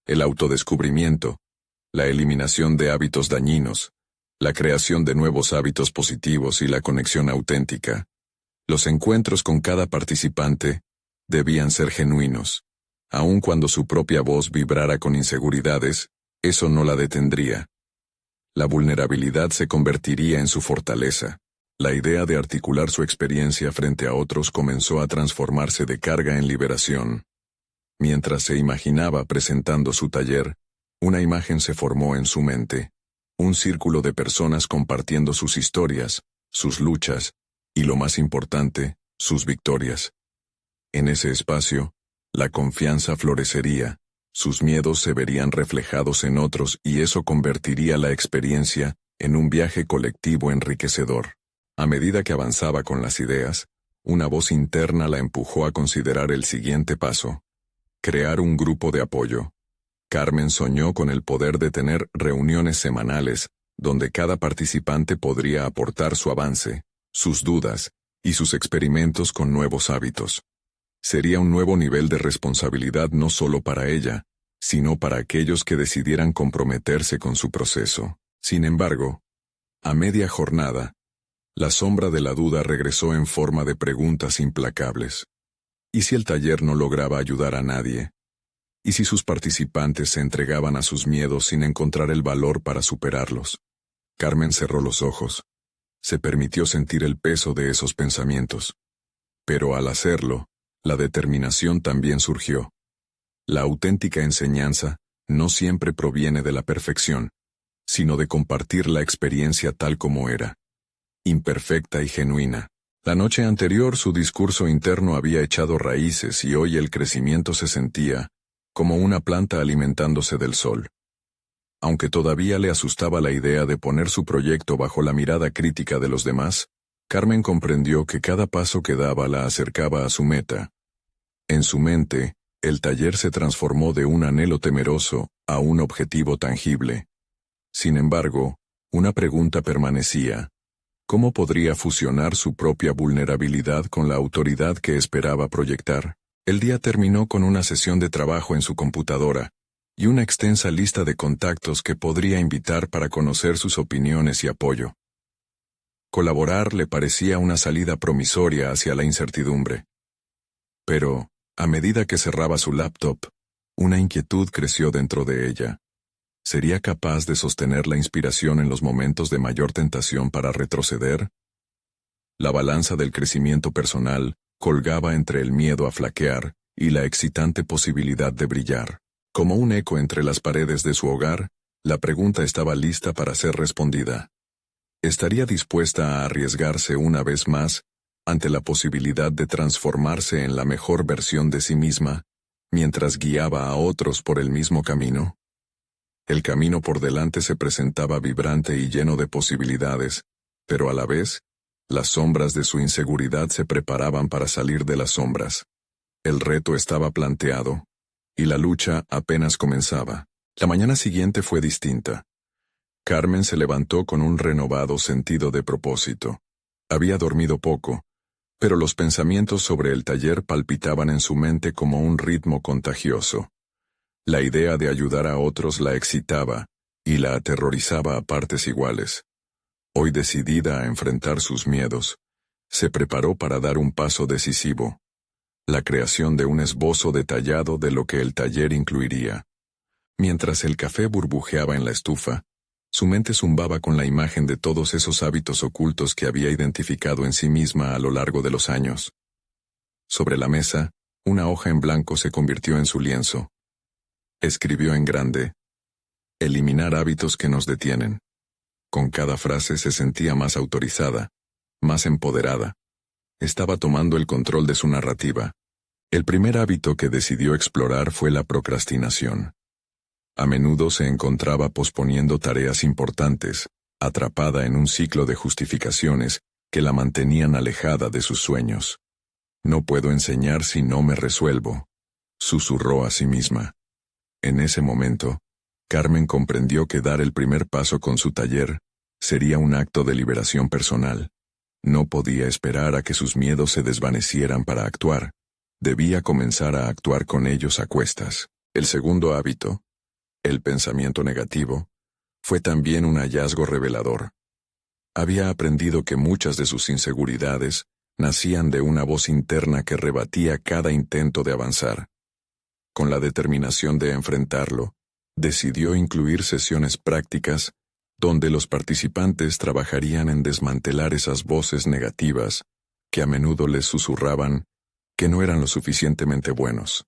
el autodescubrimiento, la eliminación de hábitos dañinos, la creación de nuevos hábitos positivos y la conexión auténtica. Los encuentros con cada participante debían ser genuinos. Aun cuando su propia voz vibrara con inseguridades, eso no la detendría. La vulnerabilidad se convertiría en su fortaleza. La idea de articular su experiencia frente a otros comenzó a transformarse de carga en liberación. Mientras se imaginaba presentando su taller, una imagen se formó en su mente. Un círculo de personas compartiendo sus historias, sus luchas, y lo más importante, sus victorias. En ese espacio, la confianza florecería, sus miedos se verían reflejados en otros y eso convertiría la experiencia en un viaje colectivo enriquecedor. A medida que avanzaba con las ideas, una voz interna la empujó a considerar el siguiente paso: crear un grupo de apoyo. Carmen soñó con el poder de tener reuniones semanales, donde cada participante podría aportar su avance, sus dudas, y sus experimentos con nuevos hábitos. Sería un nuevo nivel de responsabilidad no solo para ella, sino para aquellos que decidieran comprometerse con su proceso. Sin embargo, a media jornada, la sombra de la duda regresó en forma de preguntas implacables. ¿Y si el taller no lograba ayudar a nadie? ¿Y si sus participantes se entregaban a sus miedos sin encontrar el valor para superarlos? Carmen cerró los ojos. Se permitió sentir el peso de esos pensamientos. Pero al hacerlo, la determinación también surgió. La auténtica enseñanza no siempre proviene de la perfección, sino de compartir la experiencia tal como era, imperfecta y genuina. La noche anterior su discurso interno había echado raíces y hoy el crecimiento se sentía como una planta alimentándose del sol. Aunque todavía le asustaba la idea de poner su proyecto bajo la mirada crítica de los demás, Carmen comprendió que cada paso que daba la acercaba a su meta. En su mente, el taller se transformó de un anhelo temeroso a un objetivo tangible. Sin embargo, una pregunta permanecía: ¿cómo podría fusionar su propia vulnerabilidad con la autoridad que esperaba proyectar? El día terminó con una sesión de trabajo en su computadora y una extensa lista de contactos que podría invitar para conocer sus opiniones y apoyo. Colaborar le parecía una salida promisoria hacia la incertidumbre. Pero, a medida que cerraba su laptop, una inquietud creció dentro de ella. ¿Sería capaz de sostener la inspiración en los momentos de mayor tentación para retroceder? La balanza del crecimiento personal colgaba entre el miedo a flaquear y la excitante posibilidad de brillar. Como un eco entre las paredes de su hogar, La pregunta estaba lista para ser respondida. ¿Estaría dispuesta a arriesgarse una vez más ante la posibilidad de transformarse en la mejor versión de sí misma, mientras guiaba a otros por el mismo camino? El camino por delante se presentaba vibrante y lleno de posibilidades, pero a la vez, las sombras de su inseguridad se preparaban para salir de las sombras. El reto estaba planteado, y la lucha apenas comenzaba. La mañana siguiente fue distinta. Carmen se levantó con un renovado sentido de propósito. Había dormido poco, pero los pensamientos sobre el taller palpitaban en su mente como un ritmo contagioso. La idea de ayudar a otros la excitaba y la aterrorizaba a partes iguales. Hoy, decidida a enfrentar sus miedos, se preparó para dar un paso decisivo: la creación de un esbozo detallado de lo que el taller incluiría. Mientras el café burbujeaba en la estufa, su mente zumbaba con la imagen de todos esos hábitos ocultos que había identificado en sí misma a lo largo de los años. Sobre la mesa, una hoja en blanco se convirtió en su lienzo. Escribió en grande: eliminar hábitos que nos detienen. Con cada frase se sentía más autorizada, más empoderada. Estaba tomando el control de su narrativa. El primer hábito que decidió explorar fue la procrastinación. A menudo se encontraba posponiendo tareas importantes, atrapada en un ciclo de justificaciones que la mantenían alejada de sus sueños. No puedo enseñar si no me resuelvo, susurró a sí misma. En ese momento, Carmen comprendió que dar el primer paso con su taller sería un acto de liberación personal. No podía esperar a que sus miedos se desvanecieran para actuar. Debía comenzar a actuar con ellos a cuestas. El segundo hábito, el pensamiento negativo, fue también un hallazgo revelador. Había aprendido que muchas de sus inseguridades nacían de una voz interna que rebatía cada intento de avanzar. Con la determinación de enfrentarlo, decidió incluir sesiones prácticas donde los participantes trabajarían en desmantelar esas voces negativas que a menudo les susurraban que no eran lo suficientemente buenos.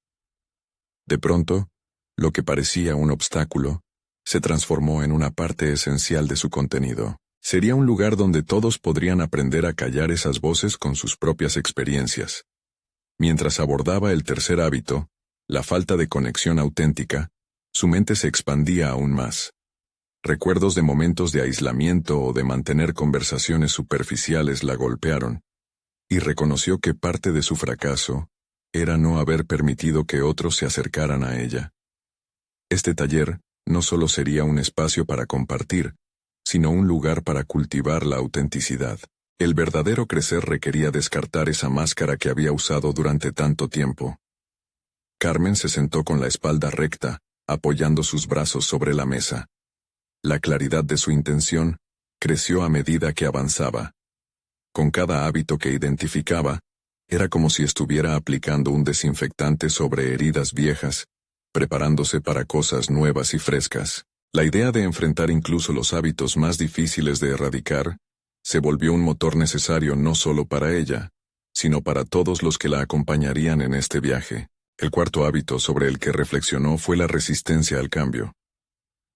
De pronto, lo que parecía un obstáculo se transformó en una parte esencial de su contenido. Sería un lugar donde todos podrían aprender a callar esas voces con sus propias experiencias. Mientras abordaba el tercer hábito, la falta de conexión auténtica, su mente se expandía aún más. Recuerdos de momentos de aislamiento o de mantener conversaciones superficiales la golpearon, y reconoció que parte de su fracaso era no haber permitido que otros se acercaran a ella. Este taller no solo sería un espacio para compartir, sino un lugar para cultivar la autenticidad. El verdadero crecer requería descartar esa máscara que había usado durante tanto tiempo. Carmen se sentó con la espalda recta, apoyando sus brazos sobre la mesa. La claridad de su intención creció a medida que avanzaba. Con cada hábito que identificaba, era como si estuviera aplicando un desinfectante sobre heridas viejas, preparándose para cosas nuevas y frescas. La idea de enfrentar incluso los hábitos más difíciles de erradicar se volvió un motor necesario no solo para ella, sino para todos los que la acompañarían en este viaje. El cuarto hábito sobre el que reflexionó fue la resistencia al cambio.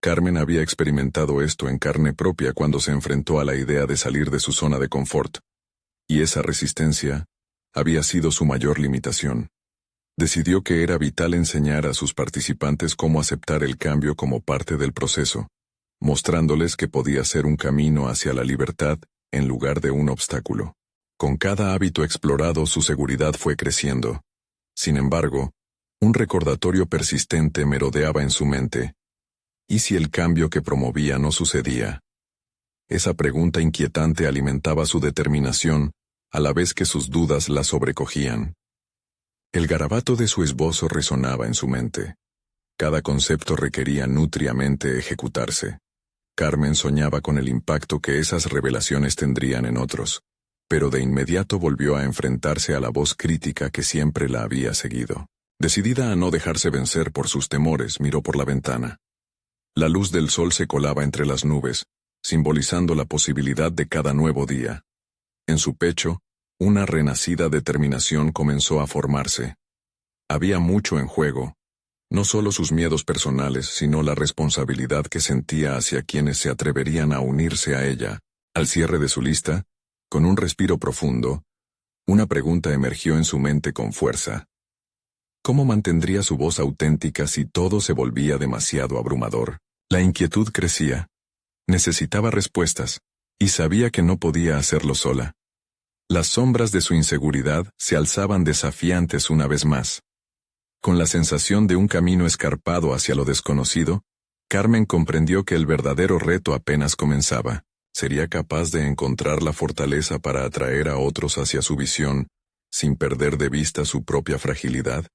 Carmen había experimentado esto en carne propia cuando se enfrentó a la idea de salir de su zona de confort, y esa resistencia había sido su mayor limitación. Decidió que era vital enseñar a sus participantes cómo aceptar el cambio como parte del proceso, mostrándoles que podía ser un camino hacia la libertad en lugar de un obstáculo. Con cada hábito explorado, su seguridad fue creciendo. Sin embargo, un recordatorio persistente merodeaba en su mente. ¿Y si el cambio que promovía no sucedía? Esa pregunta inquietante alimentaba su determinación, a la vez que sus dudas la sobrecogían. El garabato de su esbozo resonaba en su mente. Cada concepto requería nutriamente ejecutarse. Carmen soñaba con el impacto que esas revelaciones tendrían en otros, pero de inmediato volvió a enfrentarse a la voz crítica que siempre la había seguido. Decidida a no dejarse vencer por sus temores, miró por la ventana. La luz del sol se colaba entre las nubes, simbolizando la posibilidad de cada nuevo día. En su pecho, una renacida determinación comenzó a formarse. Había mucho en juego: No solo sus miedos personales, sino la responsabilidad que sentía hacia quienes se atreverían a unirse a ella. Al cierre de su lista, con un respiro profundo, una pregunta emergió en su mente con fuerza. ¿Cómo mantendría su voz auténtica si todo se volvía demasiado abrumador? La inquietud crecía. Necesitaba respuestas, y sabía que no podía hacerlo sola. Las sombras de su inseguridad se alzaban desafiantes una vez más. Con la sensación de un camino escarpado hacia lo desconocido, Carmen comprendió que el verdadero reto apenas comenzaba. ¿Sería capaz de encontrar la fortaleza para atraer a otros hacia su visión, sin perder de vista su propia fragilidad?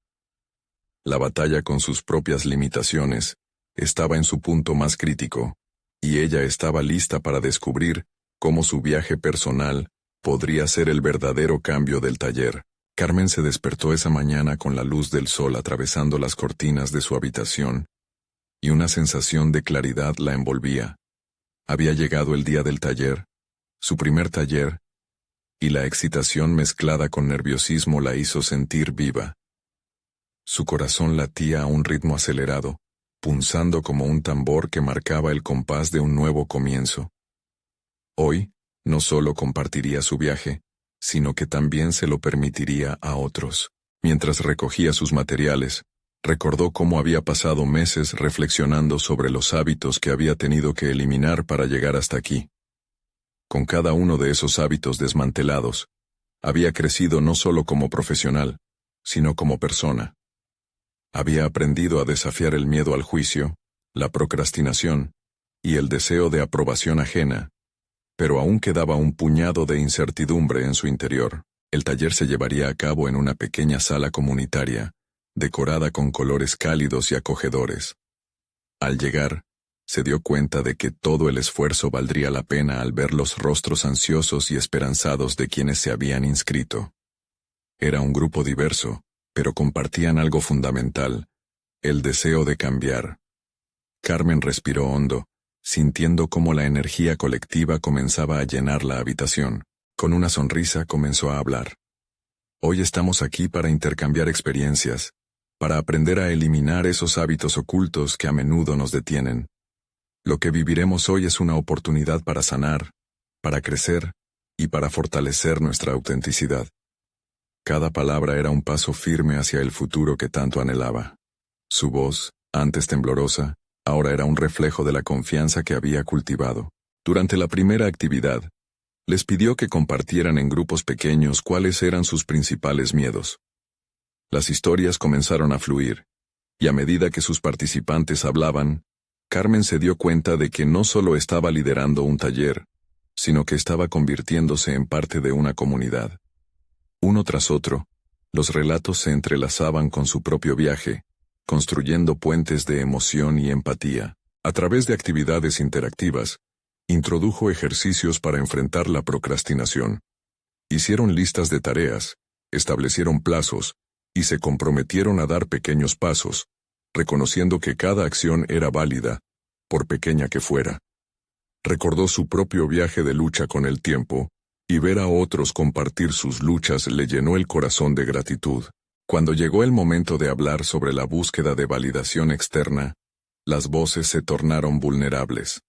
La batalla con sus propias limitaciones estaba en su punto más crítico, y ella estaba lista para descubrir cómo su viaje personal podría ser el verdadero cambio del taller. Carmen se despertó esa mañana con la luz del sol atravesando las cortinas de su habitación, y una sensación de claridad la envolvía. Había llegado el día del taller, su primer taller, y la excitación mezclada con nerviosismo la hizo sentir viva. Su corazón latía a un ritmo acelerado, punzando como un tambor que marcaba el compás de un nuevo comienzo. Hoy, no solo compartiría su viaje, sino que también se lo permitiría a otros. Mientras recogía sus materiales, recordó cómo había pasado meses reflexionando sobre los hábitos que había tenido que eliminar para llegar hasta aquí. Con cada uno de esos hábitos desmantelados, había crecido no solo como profesional, sino como persona. Había aprendido a desafiar el miedo al juicio, la procrastinación y el deseo de aprobación ajena, pero aún quedaba un puñado de incertidumbre en su interior. El taller se llevaría a cabo en una pequeña sala comunitaria, decorada con colores cálidos y acogedores. Al llegar, se dio cuenta de que todo el esfuerzo valdría la pena al ver los rostros ansiosos y esperanzados de quienes se habían inscrito. Era un grupo diverso, pero compartían algo fundamental: el deseo de cambiar. Carmen respiró hondo, sintiendo cómo la energía colectiva comenzaba a llenar la habitación. Con una sonrisa comenzó a hablar. Hoy estamos aquí para intercambiar experiencias, para aprender a eliminar esos hábitos ocultos que a menudo nos detienen. Lo que viviremos hoy es una oportunidad para sanar, para crecer y para fortalecer nuestra autenticidad. Cada palabra era un paso firme hacia el futuro que tanto anhelaba. Su voz, antes temblorosa, ahora era un reflejo de la confianza que había cultivado. Durante la primera actividad, les pidió que compartieran en grupos pequeños cuáles eran sus principales miedos. Las historias comenzaron a fluir, y a medida que sus participantes hablaban, Carmen se dio cuenta de que no solo estaba liderando un taller, sino que estaba convirtiéndose en parte de una comunidad. Uno tras otro, los relatos se entrelazaban con su propio viaje, construyendo puentes de emoción y empatía. A través de actividades interactivas, introdujo ejercicios para enfrentar la procrastinación. Hicieron listas de tareas, establecieron plazos, y se comprometieron a dar pequeños pasos, reconociendo que cada acción era válida, por pequeña que fuera. Recordó su propio viaje de lucha con el tiempo, y ver a otros compartir sus luchas le llenó el corazón de gratitud. Cuando llegó el momento de hablar sobre la búsqueda de validación externa, las voces se tornaron vulnerables.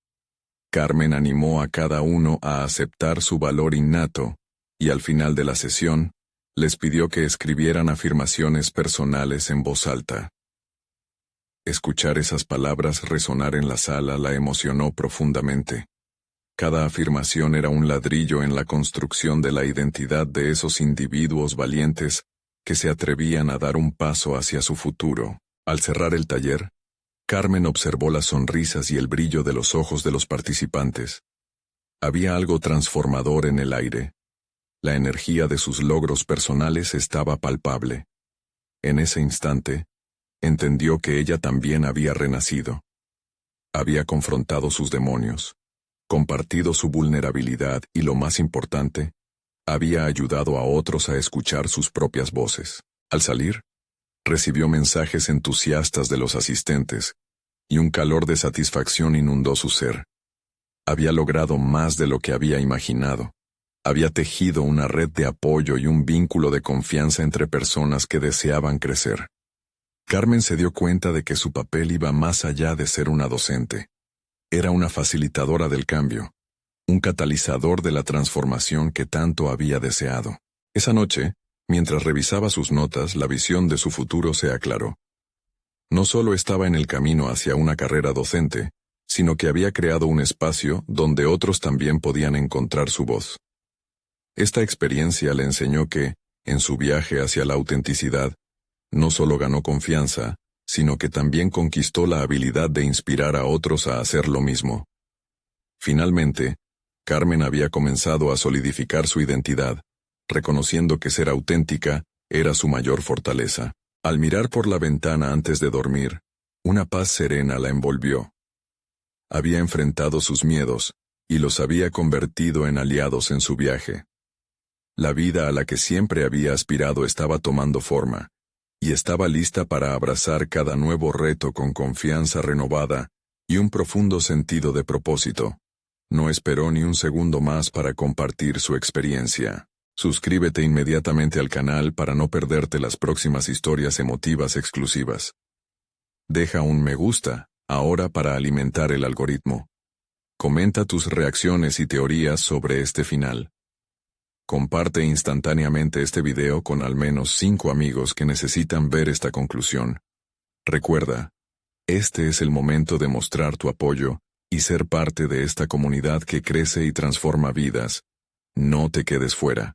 Carmen animó a cada uno a aceptar su valor innato, y al final de la sesión, les pidió que escribieran afirmaciones personales en voz alta. Escuchar esas palabras resonar en la sala la emocionó profundamente. Cada afirmación era un ladrillo en la construcción de la identidad de esos individuos valientes que se atrevían a dar un paso hacia su futuro. Al cerrar el taller, Carmen observó las sonrisas y el brillo de los ojos de los participantes. Había algo transformador en el aire. La energía de sus logros personales estaba palpable. En ese instante, entendió que ella también había renacido. Había confrontado sus demonios, compartido su vulnerabilidad y, lo más importante, había ayudado a otros a escuchar sus propias voces. Al salir, recibió mensajes entusiastas de los asistentes, y un calor de satisfacción inundó su ser. Había logrado más de lo que había imaginado. Había tejido una red de apoyo y un vínculo de confianza entre personas que deseaban crecer. Carmen se dio cuenta de que su papel iba más allá de ser una docente. Era una facilitadora del cambio, un catalizador de la transformación que tanto había deseado. Esa noche, mientras revisaba sus notas, la visión de su futuro se aclaró. No solo estaba en el camino hacia una carrera docente, sino que había creado un espacio donde otros también podían encontrar su voz. Esta experiencia le enseñó que, en su viaje hacia la autenticidad, no solo ganó confianza, sino que también conquistó la habilidad de inspirar a otros a hacer lo mismo. Finalmente, Carmen había comenzado a solidificar su identidad, reconociendo que ser auténtica era su mayor fortaleza. Al mirar por la ventana antes de dormir, una paz serena la envolvió. Había enfrentado sus miedos, y los había convertido en aliados en su viaje. La vida a la que siempre había aspirado estaba tomando forma, y estaba lista para abrazar cada nuevo reto con confianza renovada y un profundo sentido de propósito. No esperó ni un segundo más para compartir su experiencia. Suscríbete inmediatamente al canal para no perderte las próximas historias emotivas exclusivas. Deja un me gusta, ahora para alimentar el algoritmo. Comenta tus reacciones y teorías sobre este final. Comparte instantáneamente este video con al menos 5 amigos que necesitan ver esta conclusión. Recuerda, este es el momento de mostrar tu apoyo y ser parte de esta comunidad que crece y transforma vidas. No te quedes fuera.